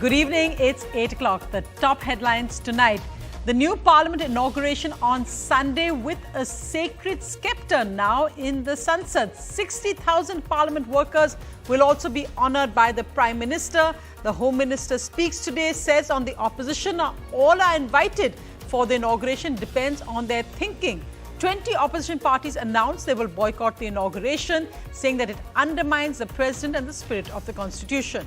Good evening, it's 8 o'clock. The top headlines tonight. The new parliament inauguration on Sunday with a sacred scepter now in the Sansad. 60,000 parliament workers will also be honoured by the Prime Minister. The Home Minister speaks today, says on the opposition all are invited for the inauguration, depends on their thinking. 20 opposition parties announced they will boycott the inauguration, saying that it undermines the president and the spirit of the constitution.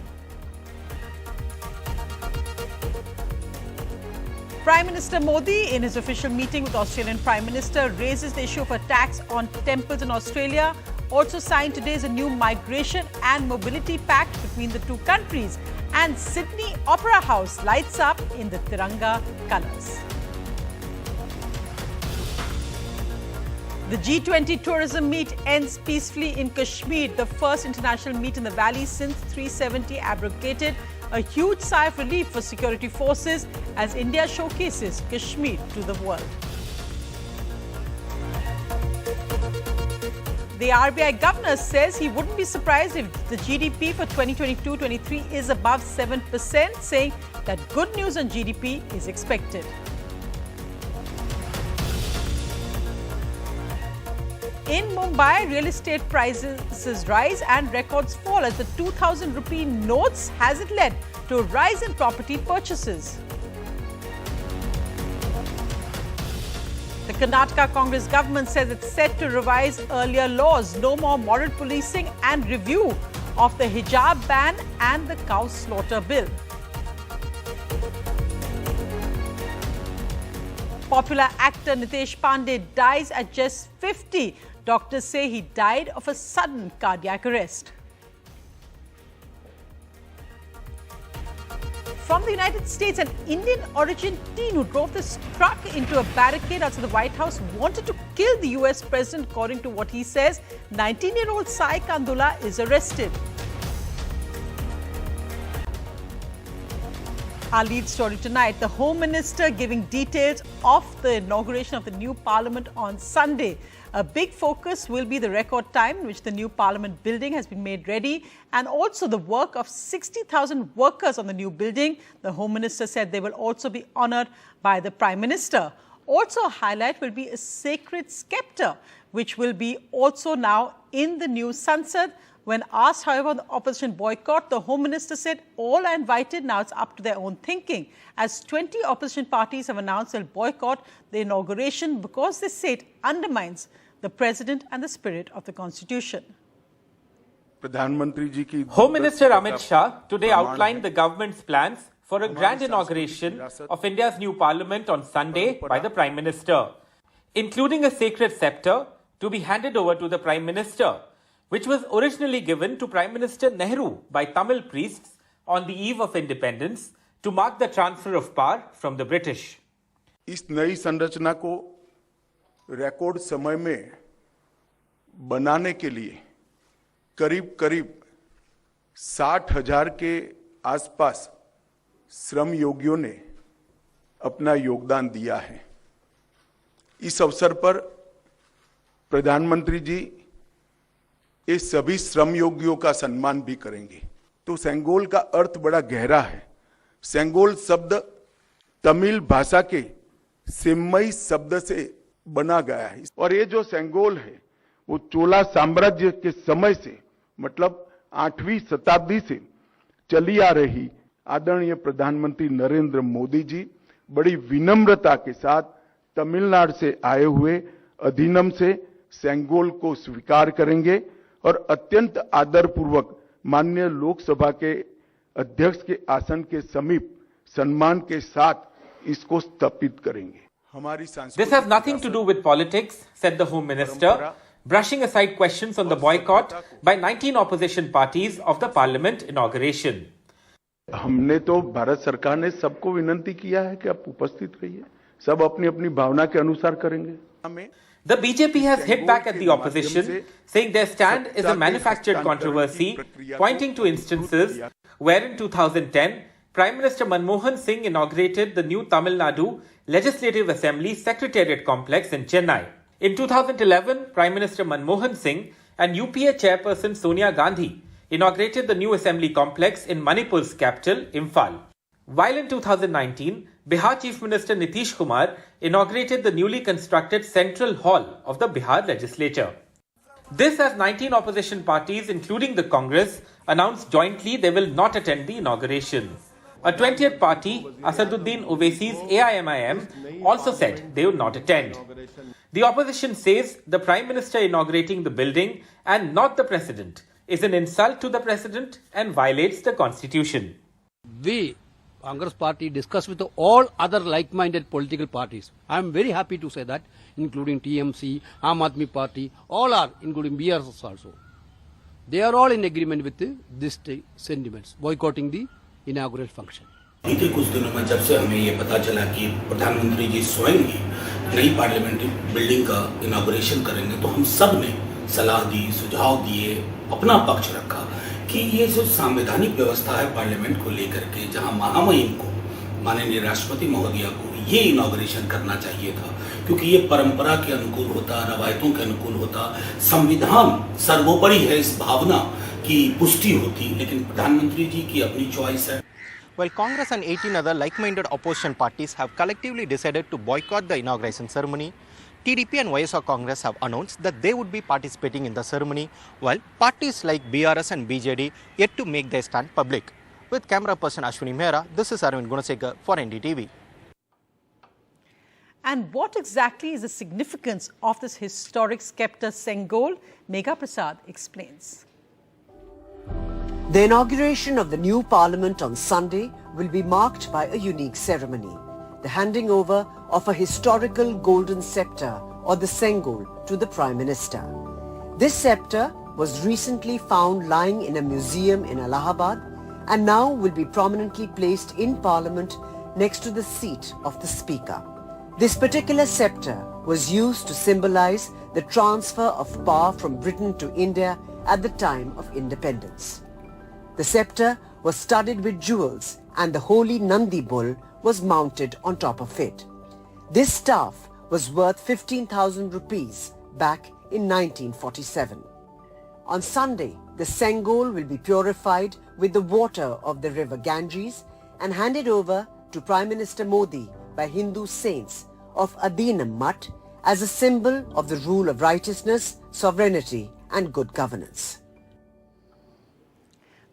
Prime Minister Modi, in his official meeting with Australian Prime Minister, raises the issue of a tax on temples in Australia. Also signed today is a new migration and mobility pact between the two countries. And Sydney Opera House lights up in the Tiranga colours. The G20 tourism meet ends peacefully in Kashmir, the first international meet in the valley since 370 abrogated. A huge sigh of relief for security forces as India showcases Kashmir to the world. The RBI governor says he wouldn't be surprised if the GDP for 2022-23 is above 7%, saying that good news on GDP is expected. In Mumbai, real estate prices rise and records fall as the 2,000 rupee notes has it led to a rise in property purchases. The Karnataka Congress government says it's set to revise earlier laws, no more moral policing and review of the hijab ban and the cow slaughter bill. Popular actor Nitesh Pandey dies at just 50. Doctors say he died of a sudden cardiac arrest. From the United States, an Indian-origin teen who drove this truck into a barricade outside the White House wanted to kill the US president, according to what he says. 19-year-old Sai Kandula is arrested. Our lead story tonight, the Home Minister giving details of the inauguration of the new Parliament on Sunday. A big focus will be the record time in which the new Parliament building has been made ready and also the work of 60,000 workers on the new building. The Home Minister said they will also be honoured by the Prime Minister. Also a highlight will be a sacred scepter, which will be also now in the new Sansad. When asked, however, on the opposition boycott, the Home Minister said all are invited. Now it's up to their own thinking. As 20 opposition parties have announced they'll boycott the inauguration because they say it undermines the President and the spirit of the Constitution. Home Minister Amit Shah today outlined the government's plans for a grand inauguration of India's new Parliament on Sunday by the Prime Minister, including a sacred scepter to be handed over to the Prime Minister, which was originally given to Prime Minister Nehru by Tamil priests on the eve of independence to mark the transfer of power from the British. इस नई संरचना को record समय में बनाने के लिए करीब 60,000 के आसपास श्रम योगियों ने अपना योगदान दिया है। इस अवसर पर प्रधानमंत्री जी इस सभी श्रम योगियों का सम्मान भी करेंगे। तो सेंगोल का अर्थ बड़ा गहरा है। सेंगोल शब्द तमिल भाषा के सेम्मई शब्द से बना गया है और ये जो सेंगोल है वो चोला साम्राज्य के समय से मतलब 8वीं शताब्दी से चली आ रही आदरणीय प्रधानमंत्री नरेंद्र मोदी जी बड़ी विनम्रता के साथ तमिलनाडु से आए हुए अधिनियम से सेंगोल को स्वीकार करेंगे और अत्यंत आदरपूर्वक माननीय लोकसभा के अध्यक्ष के आसन के समीप सम्मान के साथ इसको स्थापित करेंगे। This has nothing to do with politics, said the Home Minister, brushing aside questions on the boycott by 19 opposition parties of the Parliament inauguration. हमने तो भारत सरकार ने सबको विनती किया है कि आप उपस्थित रहिए, सब अपनी अपनी भावना के अनुसार करेंगे। The BJP has hit back at the opposition, saying their stand is a manufactured controversy, pointing to instances where in 2010, Prime Minister Manmohan Singh inaugurated the new Tamil Nadu Legislative Assembly Secretariat Complex in Chennai. In 2011, Prime Minister Manmohan Singh and UPA Chairperson Sonia Gandhi inaugurated the new assembly complex in Manipur's capital, Imphal. While in 2019, Bihar Chief Minister Nitesh Kumar inaugurated the newly constructed Central Hall of the Bihar Legislature. This as 19 opposition parties, including the Congress, announced jointly they will not attend the inauguration. A 20th party, Asaduddin Owaisi's AIMIM, also said they would not attend. The opposition says the Prime Minister inaugurating the building and not the President is an insult to the President and violates the Constitution. We, Congress party, discuss with all other like-minded political parties. I am very happy to say that, including TMC, Aam Aadmi Party, all are, including BRS also. They are all in agreement with these sentiments, boycotting the inaugural function. बीते कुछ दिनों में जब से हमें ये पता चला कि प्रधानमंत्री जी स्वयं ही नई पार्लियामेंट्री बिल्डिंग का इनॉग्रेशन करेंगे, तो हम सब ने सलाह दी, सुझाव दिए, अपना पक्ष रखा कि ये जो संवैधानिक व्यवस्था है पार्लियामेंट को लेकर के, जहां महामहिम को, माननीय राष्ट्रपति महोदया को ये इनॉग्रेशन करना चाहिए था, क्योंकि ये परंपरा के अनुकूल होता, रवायतों के अनुकूल होता, संविधान सर्वोपरि है इस भावना की पुष्टि होती, लेकिन प्रधानमंत्री जी की अपनी चॉइस है. While Congress and 18 other like-minded opposition parties have collectively decided to boycott the inauguration ceremony, TDP and YSR Congress have announced that they would be participating in the ceremony, while parties like BRS and BJD yet to make their stand public. With camera person Ashwini Mehra, this is Arvind Gunasekar for NDTV. And what exactly is the significance of this historic scepter Sengol? Megha Prasad explains. The inauguration of the new parliament on Sunday will be marked by a unique ceremony, the handing over of a historical golden scepter or the Sengol to the Prime Minister. This scepter was recently found lying in a museum in Allahabad and now will be prominently placed in Parliament next to the seat of the Speaker. This particular scepter was used to symbolize the transfer of power from Britain to India at the time of independence. The scepter was studded with jewels and the holy Nandi bull was mounted on top of it. This staff was worth 15,000 rupees back in 1947. On Sunday, the Sengol will be purified with the water of the river Ganges and handed over to Prime Minister Modi by Hindu saints of Adinam Mutt as a symbol of the rule of righteousness, sovereignty and good governance.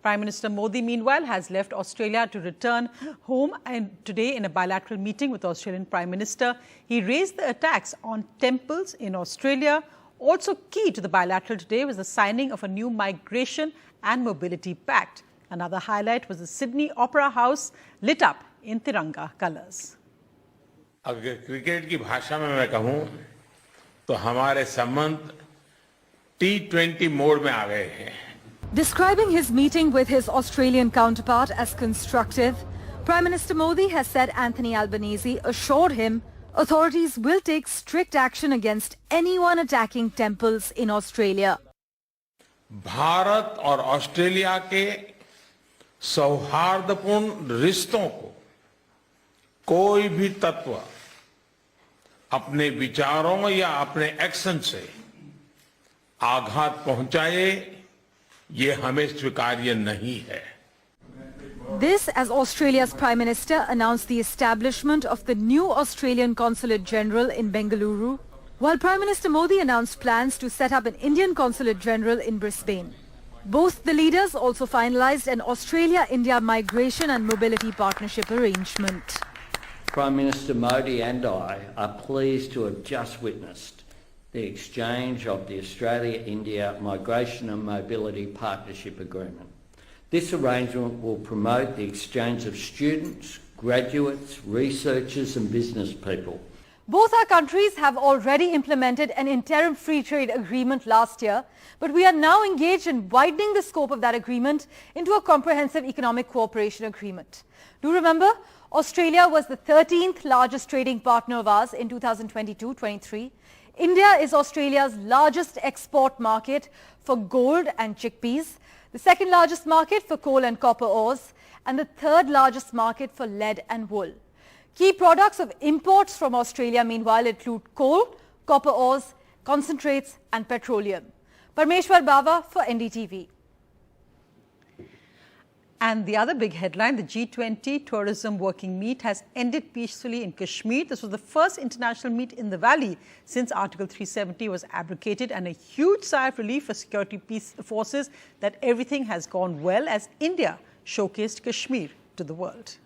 Prime Minister Modi, meanwhile, has left Australia to return home, and today in a bilateral meeting with the Australian Prime Minister, he raised the attacks on temples in Australia. Also key to the bilateral today was the signing of a new migration and mobility pact. Another highlight was the Sydney Opera House lit up in Tiranga colours. अगर cricket की भाषा में मैं कहूं तो हमारे संबंध T20 mode में आ गए हैं. Describing his meeting with his Australian counterpart as constructive, Prime Minister Modi has said Anthony Albanese assured him authorities will take strict action against anyone attacking temples in Australia. Bharat और Australia के सौहार्दपूर्ण रिश्तों को कोई भी तत्व अपने विचारों या अपने एक्शन से आघात पहुंचाए, ये हमें स्वीकार्य नहीं है. This as Australia's Prime Minister announced the establishment of the new Australian Consulate General in Bengaluru, while Prime Minister Modi announced plans to set up an Indian Consulate General in Brisbane. Both the leaders also finalised an Australia-India migration and mobility partnership arrangement. Prime Minister Modi and I are pleased to have just witnessed the exchange of the Australia-India Migration and Mobility Partnership Agreement. This arrangement will promote the exchange of students, graduates, researchers and business people. Both our countries have already implemented an interim free trade agreement last year, but we are now engaged in widening the scope of that agreement into a comprehensive economic cooperation agreement. Do remember, Australia was the 13th largest trading partner of ours in 2022-23. India is Australia's largest export market for gold and chickpeas, the second largest market for coal and copper ores, and the third largest market for lead and wool. Key products of imports from Australia, meanwhile, include coal, copper ores, concentrates and petroleum. Parmeshwar Bava for NDTV. And the other big headline, the G20 tourism working meet has ended peacefully in Kashmir. This was the first international meet in the valley since Article 370 was abrogated, and a huge sigh of relief for security peace forces that everything has gone well as India showcased Kashmir to the world.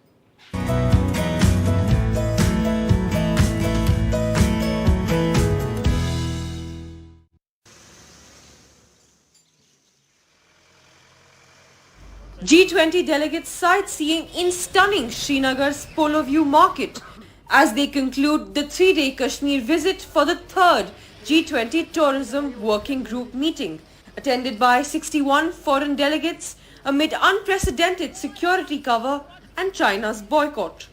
G20 delegates sightseeing in stunning Srinagar's Polo View market as they conclude the 3-day Kashmir visit for the third G20 tourism working group meeting, attended by 61 foreign delegates amid unprecedented security cover and China's boycott.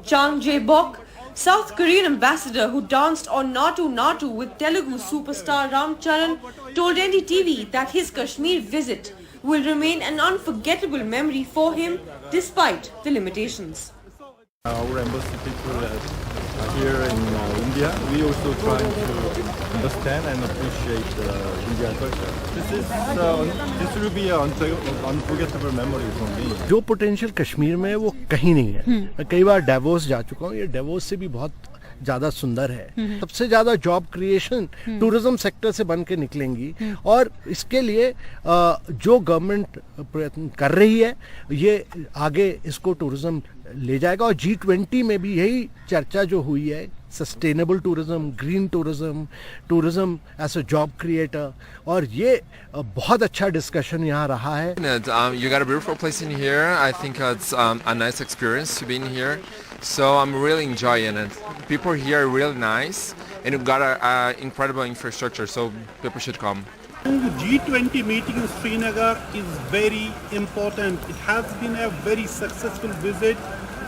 Chang Jae-bok, South Korean ambassador who danced on Natu Natu with Telugu superstar Ram Charan, told NDTV that his Kashmir visit will remain an unforgettable memory for him despite the limitations. Our embassy people here in India, we also try to understand and appreciate Indian culture. This will be an unforgettable memory for me. जो potential Kashmir में है वो कहीं नहीं है। मैं कई बार DeVos जा चुका हूँ, ये डेवोस से भी बहुत ज्यादा सुंदर है। सबसे ज्यादा जॉब क्रिएशन टूरिज्म सेक्टर से बन के निकलेंगी, और इसके लिए जो गवर्नमेंट प्रयत्न कर रही है ये आगे इसको टूरिज्म ले जाएगा। और G20 में भी यही चर्चा जो हुई है, sustainable tourism, green tourism, tourism as a job creator, और ये बहुत अच्छा डिस्कशन यहाँ रहा है। You got a beautiful place in here. I think it's a nice experience to be in here. So I'm really enjoying it. People here are really nice, and you've got an incredible infrastructure, so people should come. The G20 meeting in Srinagar is very important. It has been a very successful visit.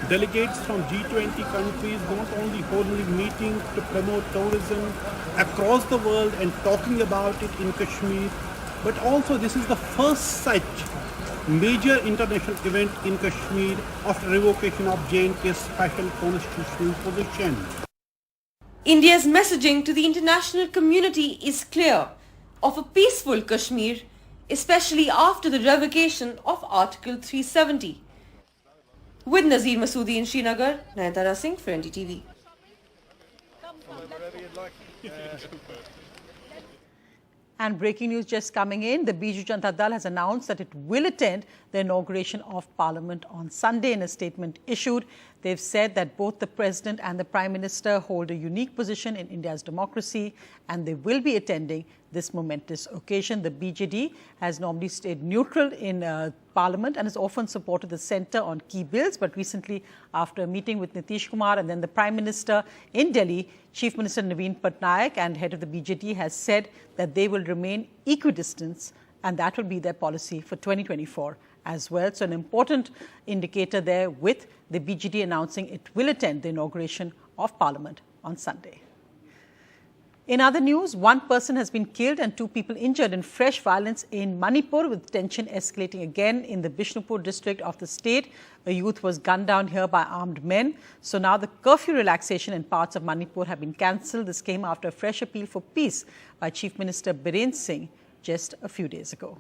Delegates from G20 countries not only holding meetings to promote tourism across the world and talking about it in Kashmir, but also this is the first such major international event in Kashmir after revocation of J&K's special constitutional position. India's messaging to the international community is clear of a peaceful Kashmir, especially after the revocation of Article 370. With Nazir Masoodi in Srinagar, Nayatara Singh for NDTV. And breaking news just coming in, the Biju Janata Dal has announced that it will attend the inauguration of Parliament on Sunday. In a statement issued, they've said that both the President and the Prime Minister hold a unique position in India's democracy, and they will be attending this momentous occasion. The BJD has normally stayed neutral in Parliament and has often supported the centre on key bills. But recently, after a meeting with Nitish Kumar and then the Prime Minister in Delhi, Chief Minister Naveen Patnaik and head of the BJD has said that they will remain equidistant, and that will be their policy for 2024 as well. So an important indicator there with the BJD announcing it will attend the inauguration of Parliament on Sunday. In other news, one person has been killed and 2 people injured in fresh violence in Manipur, with tension escalating again in the Bishnupur district of the state. A youth was gunned down here by armed men. So now the curfew relaxation in parts of Manipur have been cancelled. This came after a fresh appeal for peace by Chief Minister Biren Singh just a few days ago.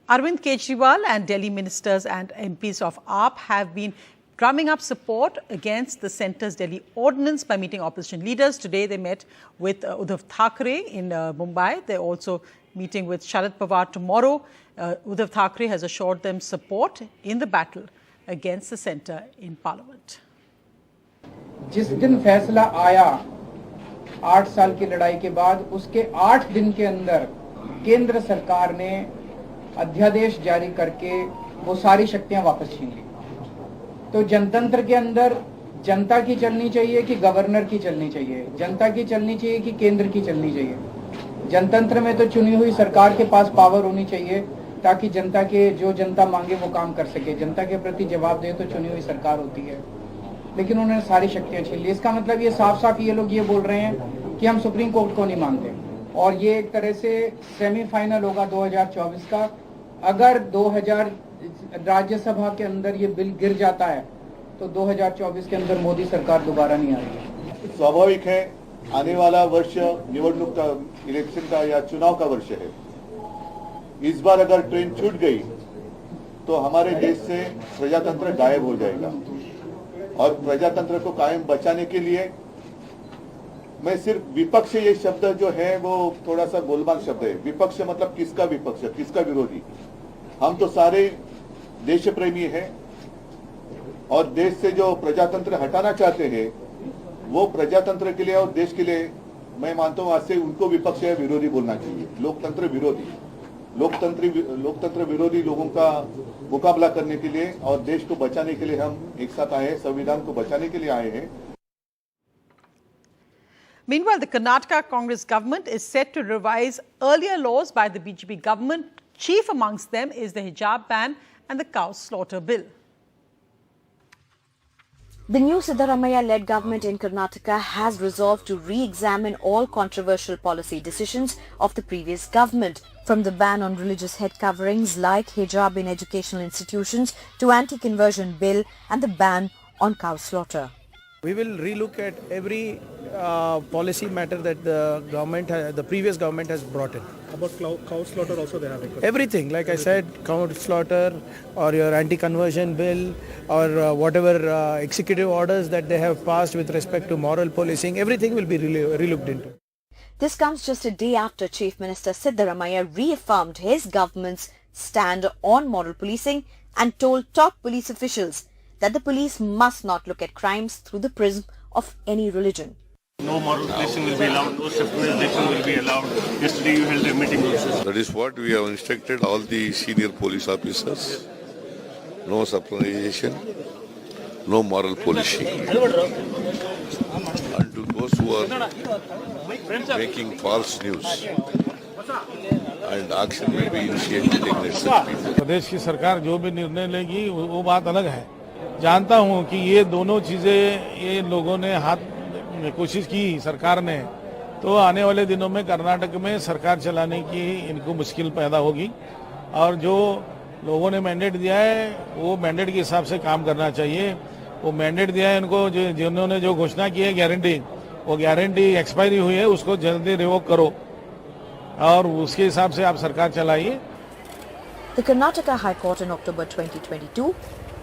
Arvind Kejriwal and Delhi ministers and MPs of AAP have been drumming up support against the centre's Delhi ordinance by meeting opposition leaders. Today they met with Uddhav Thackeray in Mumbai. They're also meeting with Sharad Pawar tomorrow. Uddhav Thackeray has assured them support in the battle against the centre in Parliament. जिस दिन फैसला आया 8 साल की लड़ाई के बाद, उसके 8 दिन के अंदर केंद्र सरकार ने अध्यादेश जारी करके वो सारी शक्तियां वापस छीन ली। तो जनतंत्र के अंदर जनता की चलनी चाहिए कि गवर्नर की चलनी चाहिए, जनता की चलनी चाहिए कि केंद्र की चलनी चाहिए। जनतंत्र में तो चुनी हुई सरकार के पास पावर होनी चाहिए ताकि जनता के जो जनता मांगे वो काम कर सके। जनता के प्रति जवाब दे तो चुनी हुई सरकार होती है, लेकिन उन्होंने सारी शक्तियां छीन ली। इसका मतलब ये साफ साफ ये लोग ये बोल रहे हैं कि हम सुप्रीम कोर्ट को नहीं मानते, और ये एक तरह से सेमीफाइनल होगा 2024 का। अगर 2000 राज्यसभा के अंदर ये बिल गिर जाता है तो 2024 के अंदर मोदी सरकार दोबारा नहीं आएगी। स्वाभाविक है, आने वाला वर्ष निवडणूक का, इलेक्शन का या चुनाव का वर्ष है। इस बार अगर ट्रेन छूट गई तो हमारे देश से प्रजातंत्र गायब हो जाएगा। और प्रजातंत्र को कायम बचाने के लिए मैं सिर्फ विपक्ष, ये शब्द जो है वो थोड़ा सा गोलमाल शब्द है। विपक्ष मतलब किसका विपक्ष, किसका विरोधी? हम तो सारे देश प्रेमी हैं और देश से जो प्रजातंत्र हटाना चाहते हैं वो प्रजातंत्र के लिए और देश के लिए मैं मानता हूं आज से उनको विपक्ष या विरोधी बोलना चाहिए। लोकतंत्र विरोधी, लोकतंत्र विरोधी लोगों का मुकाबला करने के लिए और देश को बचाने के लिए हम एक साथ आए हैं, संविधान को बचाने के लिए आए हैं। Meanwhile, the Karnataka Congress government is set to revise earlier laws by the BJP government. Chief amongst them is the hijab ban and the cow slaughter bill. The new Siddaramaiah-led government in Karnataka has resolved to re-examine all controversial policy decisions of the previous government, from the ban on religious head coverings like hijab in educational institutions to anti-conversion bill and the ban on cow slaughter. We will relook at every policy matter that the previous government has brought in. About cow slaughter also they have a everything, like I said, cow slaughter or your anti-conversion bill or whatever executive orders that they have passed with respect to moral policing, everything will be relooked into. This comes just a day after Chief Minister Siddaramaiah reaffirmed his government's stand on moral policing and told top police officials that the police must not look at crimes through the prism of any religion. No moral policing will be allowed, no scepterization will be allowed. Yesterday you held a meeting. That is what we have instructed all the senior police officers. No scepterization, no moral policing. And to those who are making false news, and action will be initiated against such people. प्रदेश की सरकार जो भी निर्णय लेगी वो बात अलग है। जानता हूं कि ये दोनों चीजें ये लोगों ने हाथ में कोशिश की सरकार ने, तो आने वाले दिनों में कर्नाटक में सरकार चलाने की इनको मुश्किल पैदा होगी और जो लोगों ने मैंडेट दिया है वो मैंडेट के हिसाब से काम करना चाहिए। वो मैंडेट दिया है इनको, जिन्होंने जो घोषणा की है गारंटी, वो गारंटी एक्सपायरी हुई है, उसको जल्दी रिवोक करो और उसके हिसाब से आप सरकार चलाइए। The Karnataka High Court in October 2022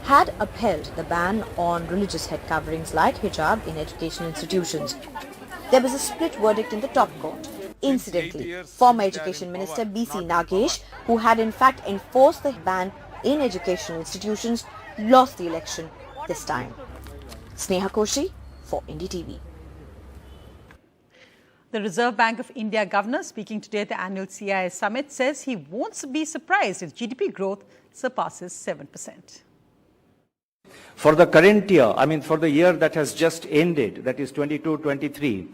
had upheld the ban on religious head coverings like hijab in educational institutions. There was a split verdict in the top court. Incidentally, former Education Minister B.C. Nagesh, who had in fact enforced the ban in educational institutions, lost the election this time. Sneha Koshi for NDTV. The Reserve Bank of India governor, speaking today at the annual CIS summit, says he won't be surprised if GDP growth surpasses 7%. For the current year, for the year that has just ended, that is 22-23,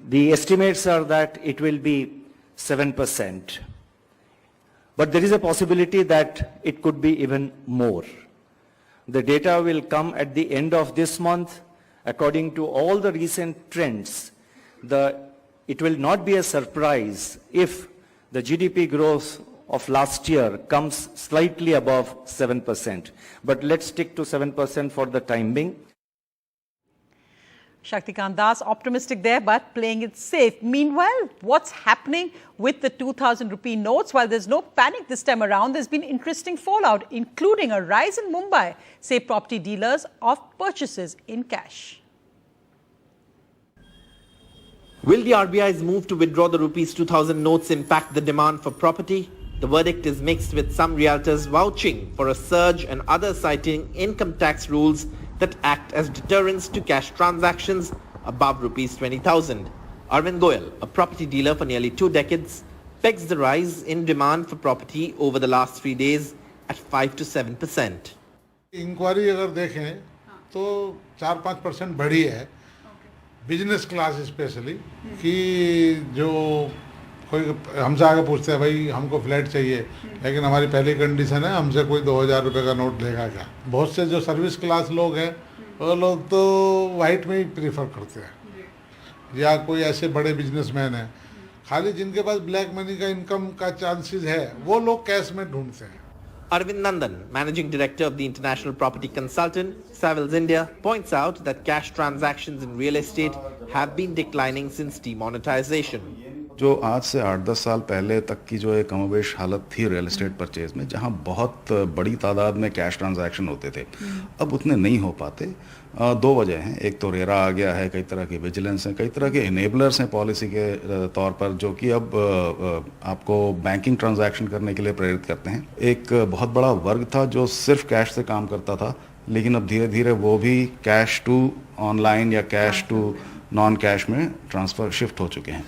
the estimates are that it will be 7%. But there is a possibility that it could be even more. The data will come at the end of this month. According to all the recent trends, it will not be a surprise if the GDP growth of last year comes slightly above 7%. But let's stick to 7% for the time being. Shaktikant Das optimistic there, but playing it safe. Meanwhile, what's happening with the 2,000 rupee notes? While there's no panic this time around, there's been interesting fallout, including a rise in Mumbai, say property dealers, of purchases in cash. Will the RBI's move to withdraw the rupees 2,000 notes impact the demand for property? The verdict is mixed, with some realtors vouching for a surge and others citing income tax rules that act as deterrents to cash transactions above rupees 20,000. Arvind Goyal, a property dealer for nearly 2 decades, pegs the rise in demand for property over the last 3 days at 5 to 7%. Inquiry अगर देखें तो 4-5% बढ़ी है, business class specially, कि जो कोई हमसे आगे पूछते हैं भाई हमको फ्लैट चाहिए लेकिन हमारी पहली कंडीशन है हमसे कोई 2,000 रुपये का नोट लेगा क्या। बहुत से जो सर्विस क्लास लोग हैं वो लोग तो वाइट में ही प्रीफर करते हैं, या कोई ऐसे बड़े बिजनेसमैन हैं, खाली जिनके पास ब्लैक मनी का इनकम का चांसेस है वो लोग कैश में ढूंढते हैं। Arvind Nandan, managing director of the international property consultant Savills India, points out that cash transactions in real estate have been declining since demonetization. जो आज से 8-10 साल पहले तक की जो एक कमोबेश हालत थी रियल एस्टेट परचेज में, जहां बहुत बड़ी तादाद में कैश ट्रांजैक्शन होते थे, अब उतने नहीं हो पाते। दो वजह हैं। एक तो रेरा आ गया है, कई तरह की विजिलेंस हैं, कई तरह के इनेबलर्स हैं पॉलिसी के तौर पर, जो कि अब आपको बैंकिंग ट्रांजैक्शन करने के लिए प्रेरित करते हैं। एक बहुत बड़ा वर्ग था जो सिर्फ कैश से काम करता था, लेकिन अब धीरे धीरे वो भी कैश टू ऑनलाइन या कैश टू नॉन कैश में ट्रांसफर शिफ्ट हो चुके हैं।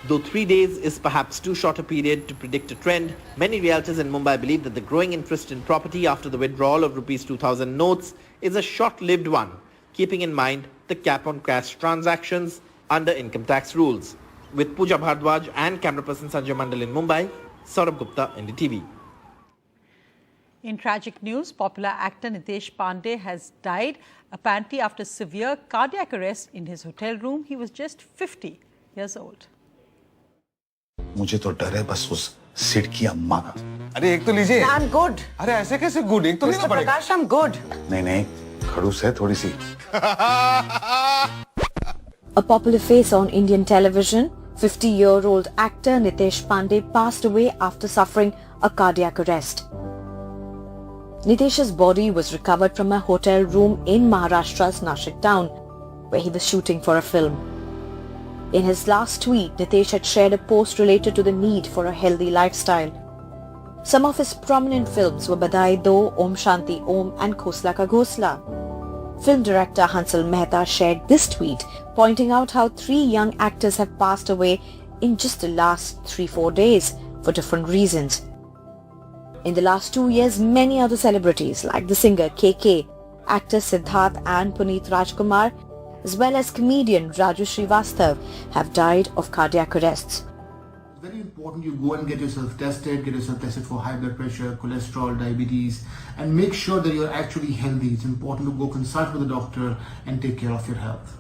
Though 3 days is perhaps too short a period to predict a trend, many realtors in Mumbai believe that the growing interest in property after the withdrawal of Rs 2,000 notes is a short-lived one, keeping in mind the cap on cash transactions under income tax rules. With Pooja Bhardwaj and camera person Sanjay Mandal in Mumbai, Saurabh Gupta, NDTV. In tragic news, popular actor Nitesh Pandey has died, apparently after severe cardiac arrest in his hotel room. He was just 50 years old. मुझे तो डर है बस उस सिड की अम्मा का। अरे एक तो लीजिए। I'm good. अरे ऐसे कैसे गुड? एक तो लेना पड़ेगा। प्रकाश, I'm good. नहीं, खड़ूस है थोड़ी सी। A popular face on Indian television, 50-year-old actor Nitesh Pandey passed away after suffering a cardiac arrest. Nitesh's body was recovered from a hotel room in Maharashtra's Nashik town, where he was shooting for a film. In his last tweet, Nitesh had shared a post related to the need for a healthy lifestyle. Some of his prominent films were Badai Do, Om Shanti Om and Khosla Ka Ghosla. Film director Hansal Mehta shared this tweet, pointing out how 3 young actors have passed away in just the last 3-4 days for different reasons. In the last 2 years, many other celebrities like the singer KK, actor Siddharth and Puneet Rajkumar, as well as comedian Raju Srivastav, have died of cardiac arrests. It's very important you go and get yourself tested for high blood pressure, cholesterol, diabetes, and make sure that you're actually healthy. It's important to go consult with a doctor and take care of your health.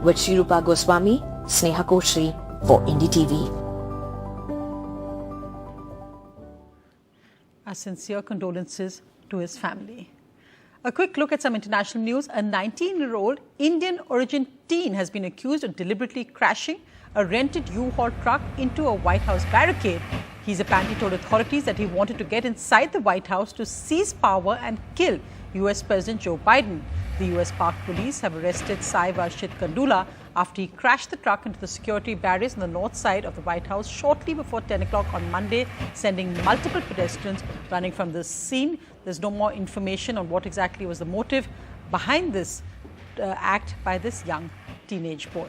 With Shirupa Goswami, Sneha Koshri for NDTV. Our sincere condolences to his family. A quick look at some international news. A 19-year-old Indian origin teen has been accused of deliberately crashing a rented U-Haul truck into a White House barricade. He's apparently told authorities that he wanted to get inside the White House to seize power and kill US President Joe Biden. The US Park Police have arrested Sai Varshit Kandula after he crashed the truck into the security barriers on the north side of the White House shortly before 10 o'clock on Monday, sending multiple pedestrians running from the scene. There's no more information on what exactly was the motive behind this act by this young teenage boy.